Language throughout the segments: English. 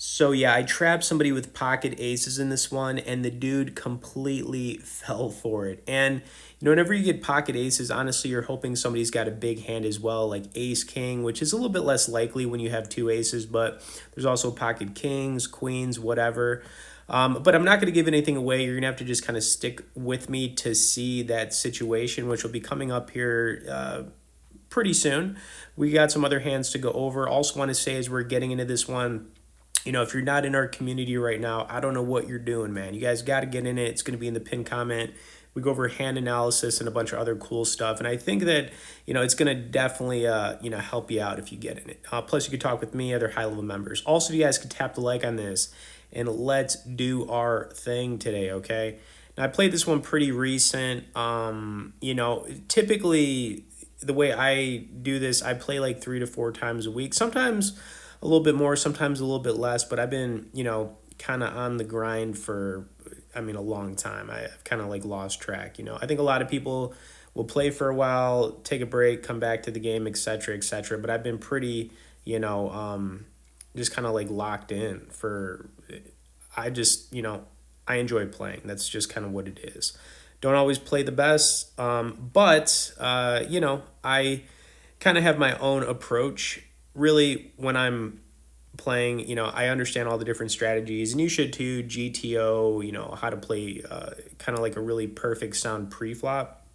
So yeah, I trapped somebody with pocket aces in this one, and the dude completely fell for it. And whenever you get pocket aces, honestly, you're hoping somebody's got a big hand as well, like ace king, which is a little bit less likely when you have two aces. But there's also pocket kings, queens, whatever. But I'm not going to give anything away. You're going to have to just kind of stick with me to see that situation, which will be coming up here pretty soon. We got some other hands to go over. Also, want to say as we're getting into this one, if you're not in our community right now, I don't know what you're doing, man. You guys got to get in it. It's going to be in the pin comment. We go over hand analysis and a bunch of other cool stuff. And I think that, it's going to definitely, help you out if you get in it. Plus, you could talk with me, other high level members. Also, you guys could tap the like on this and let's do our thing today, okay? Now, I played this one pretty recent. Typically, the way I do this, I play like 3 to 4 times a week. Sometimes a little bit more, sometimes a little bit less, but I've been, kind of on the grind for, a long time. I've kind of like lost track, I think a lot of people will play for a while, take a break, come back to the game, etc., etc. But I've been pretty, just kind of like locked in for, I just, I enjoy playing. That's just kind of what it is. Don't always play the best, but, I kind of have my own approach. Really, when I'm playing, I understand all the different strategies, and you should too. GTO, how to play kind of like a really perfect sound pre-flop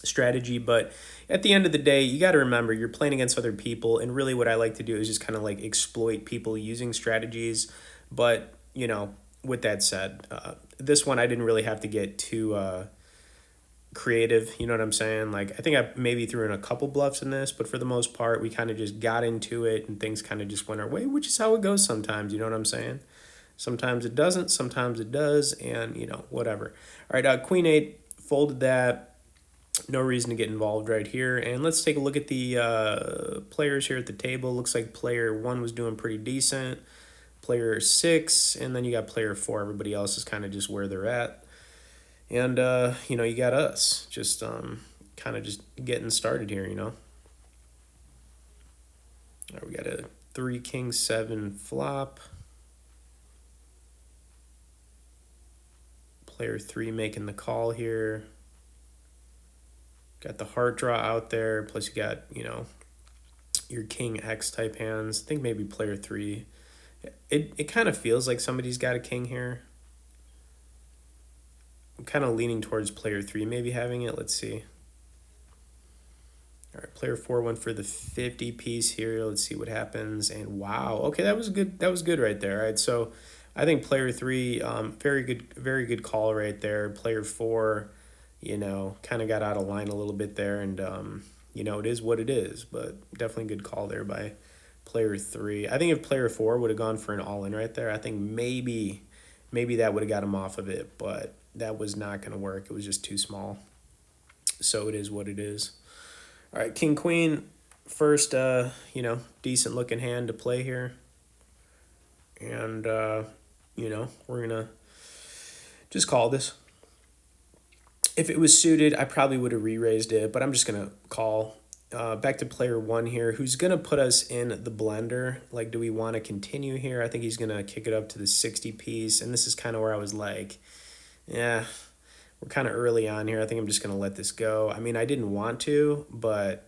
strategy. But at the end of the day, you got to remember you're playing against other people, and really what I like to do is just kind of like exploit people using strategies. But, with that said, this one I didn't really have to get too creative, you know what I'm saying? Like, I think I maybe threw in a couple bluffs in this, but for the most part, we kind of just got into it and things kind of just went our way, which is how it goes sometimes, you know what I'm saying? Sometimes it doesn't, sometimes it does, and, whatever. All right, Queen 8, folded that. No reason to get involved right here. And let's take a look at the players here at the table. Looks like player 1 was doing pretty decent. Player 6, and then you got player 4. Everybody else is kind of just where they're at. And, you got us just kind of just getting started here, All right, we got a 3 king 7 flop. Player 3 making the call here. Got the heart draw out there. Plus you got, your king X type hands. I think maybe player 3. It kind of feels like somebody's got a king here. I'm kind of leaning towards player 3 maybe having it. Let's see. All right, player 4 went for the 50 piece here. Let's see what happens. And wow, okay, that was good. That was good right there. All right, so I think player 3, very good call right there. Player 4, kind of got out of line a little bit there, and it is what it is. But definitely good call there by player 3. I think if player 4 would have gone for an all-in right there, I think maybe that would have got him off of it, but that was not going to work. It was just too small. So it is what it is. All right, king queen, first decent looking hand to play here. And we're going to just call this. If it was suited, I probably would have re-raised it, but I'm just going to call. Back to player 1 here, who's going to put us in the blender. Like, do we want to continue here? I think he's going to kick it up to the 60 piece, and this is kind of where I was like, yeah, we're kind of early on here. I think I'm just going to let this go. I mean, I didn't want to, but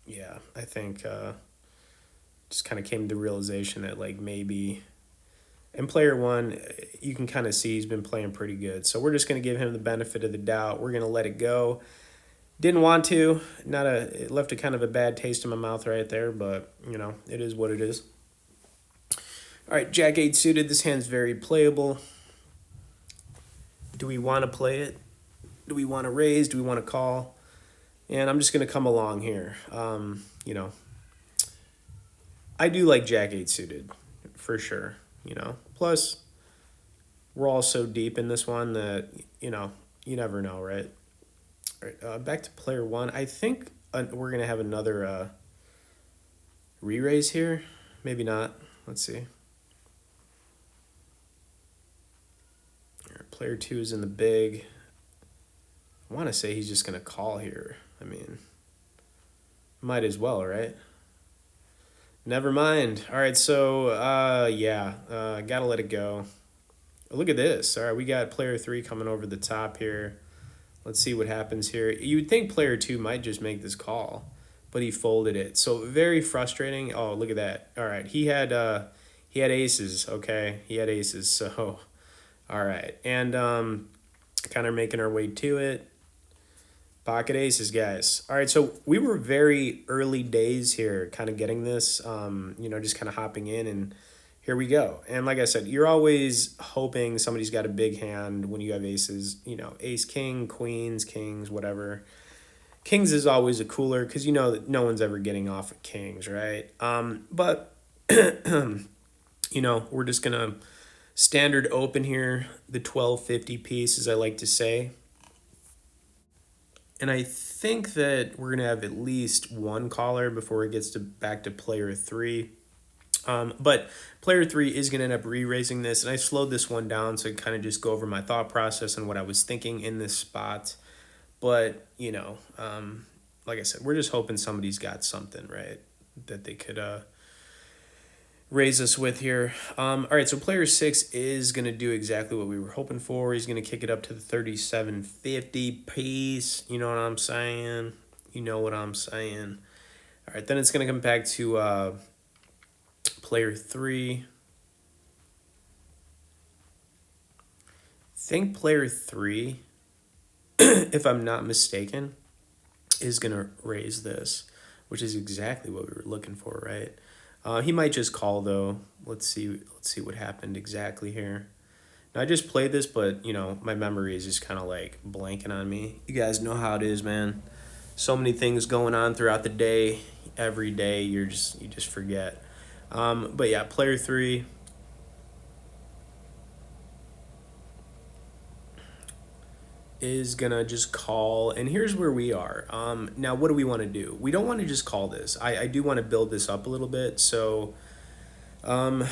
yeah, I think just kind of came to the realization that like maybe, and player 1, you can kind of see he's been playing pretty good. So we're just going to give him the benefit of the doubt. We're going to let it go. Didn't want to, it left a kind of a bad taste in my mouth right there, but, it is what it is. All right, Jack 8 suited. This hand's very playable. Do we want to play it? Do we want to raise? Do we want to call? And I'm just going to come along here. I do like Jack 8 suited, for sure, Plus, we're all so deep in this one that, you never know, right? All right, back to player 1. I think we're going to have another re-raise here. Maybe not. Let's see. All right, player 2 is in the big. I want to say he's just going to call here. I mean, might as well, right? Never mind. All right, so yeah, gotta let it go. Look at this. All right, we got player three coming over the top here. Let's see what happens here. You would think player two might just make this call, but he folded it. So very frustrating. Oh, look at that. All right, he had aces. Okay, he had aces. So all right, and kind of making our way to it. Pocket aces, guys. All right, so we were very early days here, kind of getting this, just kind of hopping in, and here we go. And like I said, you're always hoping somebody's got a big hand when you have aces, ace, king, queens, kings, whatever. Kings is always a cooler because you know that no one's ever getting off of kings, right? But, we're just going to standard open here, the 1250 piece, as I like to say. And I think that we're gonna have at least one caller before it gets to back to player three. But player three is gonna end up re-raising this, and I slowed this one down so I kind of just go over my thought process and what I was thinking in this spot. But like I said, we're just hoping somebody's got something right that they could raise us with here. All right, so player six is going to do exactly what we were hoping for. He's going to kick it up to the 3750 piece. You know what I'm saying? You know what I'm saying. All right, then it's going to come back to player three. I think player three, if I'm not mistaken, is going to raise this, which is exactly what we were looking for, right? He might just call though. Let's see what happened exactly here. Now I just played this, but my memory is just kind of like blanking on me. You guys know how it is, man. So many things going on throughout the day. Every day you just forget. But yeah, player three is gonna just call, and here's where we are. Now what do we want to do? We don't want to just call this. I do want to build this up a little bit. So I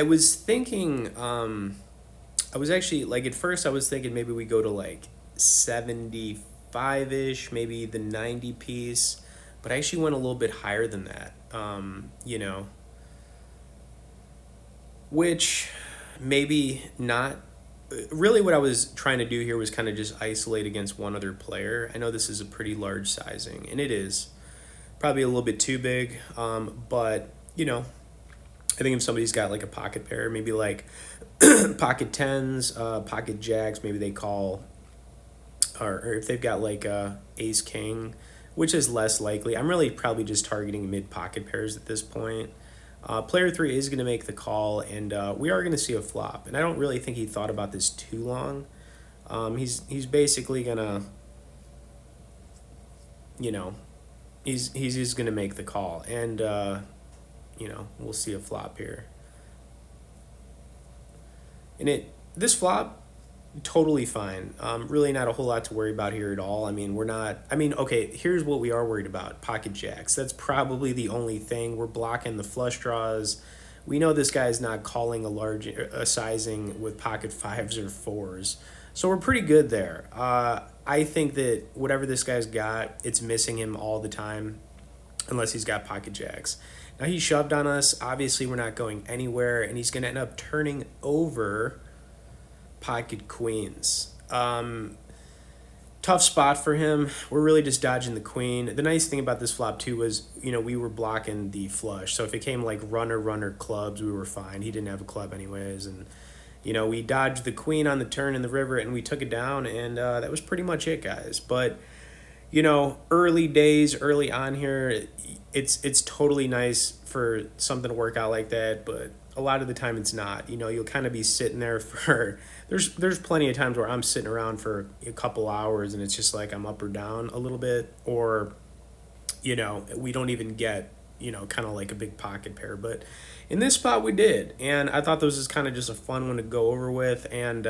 was thinking, I was actually like at first I was thinking maybe we go to like 75-ish, maybe the 90 piece, but I actually went a little bit higher than that. Which maybe not. Really what I was trying to do here was kind of just isolate against one other player. I know this is a pretty large sizing, and it is probably a little bit too big, but I think if somebody's got like a pocket pair, maybe like pocket tens, pocket jacks, maybe they call, or if they've got like a ace king, which is less likely. I'm really probably just targeting mid pocket pairs at this point. Player three is going to make the call, and we are going to see a flop. And I don't really think he thought about this too long. He's basically gonna, he's just gonna make the call, and we'll see a flop here. And this flop, totally fine. Really not a whole lot to worry about here at all. I mean, we're not. I mean, okay. Here's what we are worried about: pocket jacks. That's probably the only thing. We're blocking the flush draws. We know this guy's not calling a sizing with pocket fives or fours, so we're pretty good there. I think that whatever this guy's got, it's missing him all the time, unless he's got pocket jacks. Now he shoved on us. Obviously, we're not going anywhere, and he's going to end up turning over pocket queens. Tough spot for him. We're really just dodging the queen. The nice thing about this flop too was, we were blocking the flush. So if it came like runner clubs, we were fine. He didn't have a club anyways, and we dodged the queen on the turn in the river, and we took it down, and that was pretty much it, guys. But early days, early on here, it's totally nice for something to work out like that, but a lot of the time it's not. You'll kind of be sitting there for there's plenty of times where I'm sitting around for a couple hours and it's just like I'm up or down a little bit, or we don't even get kind of like a big pocket pair. But in this spot we did, and I thought this was kind of just a fun one to go over with. And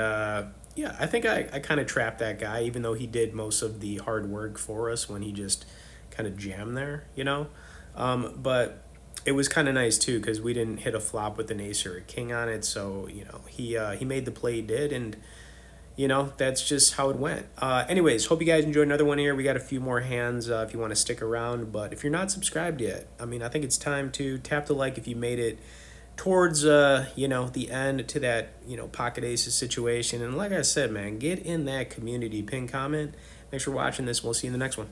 yeah, I think I kind of trapped that guy, even though he did most of the hard work for us when he just kind of jammed there, but it was kind of nice too because we didn't hit a flop with an ace or a king on it. So he made the play he did, and you know, that's just how it went. Anyways, hope you guys enjoyed another one here. We got a few more hands if you want to stick around. But if you're not subscribed yet, I mean, I think it's time to tap the like if you made it towards, you know, the end to that, you know, pocket aces situation. And like I said, man, get in that community, pin comment. Thanks for watching this. We'll see you in the next one.